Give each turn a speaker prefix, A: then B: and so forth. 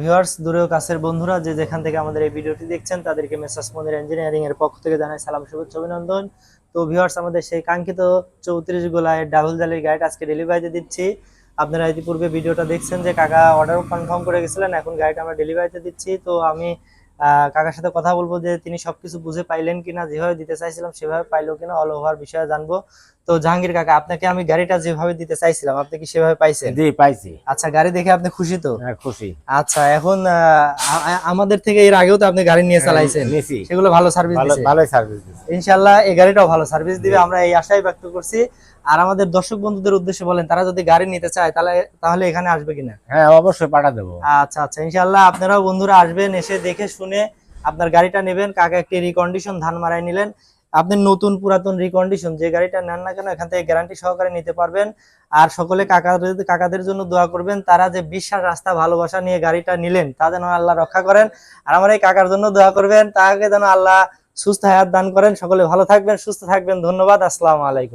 A: Viewers, দূরেও কাছের বন্ধুরা যে যেখান থেকে আমাদের এই ভিডিওটি দেখছেন তাদেরকে মেসার্স মনির ইঞ্জিনিয়ারিং এর পক্ষ থেকে জানাই সালাম, শুভেচ্ছা, অভিনন্দন। তো ভিউয়ার্স, আমাদের সেই কাঙ্ক্ষিত 34 গোলায় ডাবল জালির গাইড আজকে ডেলিভারিতে দিচ্ছি। আপনারা ইতিপূর্বে ভিডিওটা দেখছেন যে কাকা অর্ডার কনফার্ম করে গেছিলেন, এখন গাইড আমরা ডেলিভারিতে দিচ্ছি। তো আমি কাকার সাথে কথা বলবো যে তিনি সবকিছু বুঝে পাইলেন কিনা, যেভাবে দিতে চাইছিলাম সেভাবে পাইলো কিনা, অল ওভার বিষয়ে জানবো। তো জাহাঙ্গীর কাকা, আপনাকে আমি গাড়িটা যেভাবে দিতে চাইছিলাম আপনি কি সেভাবে পাইছেন?
B: জি পাইছি।
A: আচ্ছা, গাড়ি দেখে আপনি খুশি তো?
B: হ্যাঁ খুশি।
A: আচ্ছা, এখন আমাদের থেকে এর আগেও তো আপনি গাড়ি নিয়ে চালাইছেন,
B: নিয়েছি।
A: সেগুলো ভালো সার্ভিস দিছে?
B: ভালোই সার্ভিস দিছে
A: ইনশাআল্লাহ এই গাড়িটাও ভালো সার্ভিস দিবে, আমরা এই আশাই ব্যক্ত করছি। আর আমাদের দর্শক বন্ধুদের উদ্দেশ্যে বলেন, তারা যদি গাড়ি নিতে চায় তাহলে এখানে আসবে কিনা?
B: হ্যাঁ অবশ্যই পাঠা দেবো।
A: আচ্ছা আচ্ছা, ইনশাআল্লাহ আপনারাও বন্ধুরা আসবেন, এসে দেখে শুনে আপনার গাড়িটা নেবেন। কাকা একটি রিকন্ডিশন ধান মারাই নিলেন, আপনি নতুন পুরাতন রিকন্ডিশন যে গাড়িটা নেন না কেন এখান থেকে গ্যারান্টি সহকারে নিতে পারবেন। আর সকলে কাকাদের জন্য দোয়া করবেন, তারা যে বিশ্বাস, আস্থা, ভালোবাসা নিয়ে গাড়িটা নিলেন তা যেন আল্লাহ রক্ষা করেন। আর আমার এই কাকার জন্য দোয়া করবেন, তাকে যেন আল্লাহ সুস্থ হায়াত দান করেন। সকলে ভালো থাকবেন, সুস্থ থাকবেন। ধন্যবাদ, আসসালামু আলাইকুম।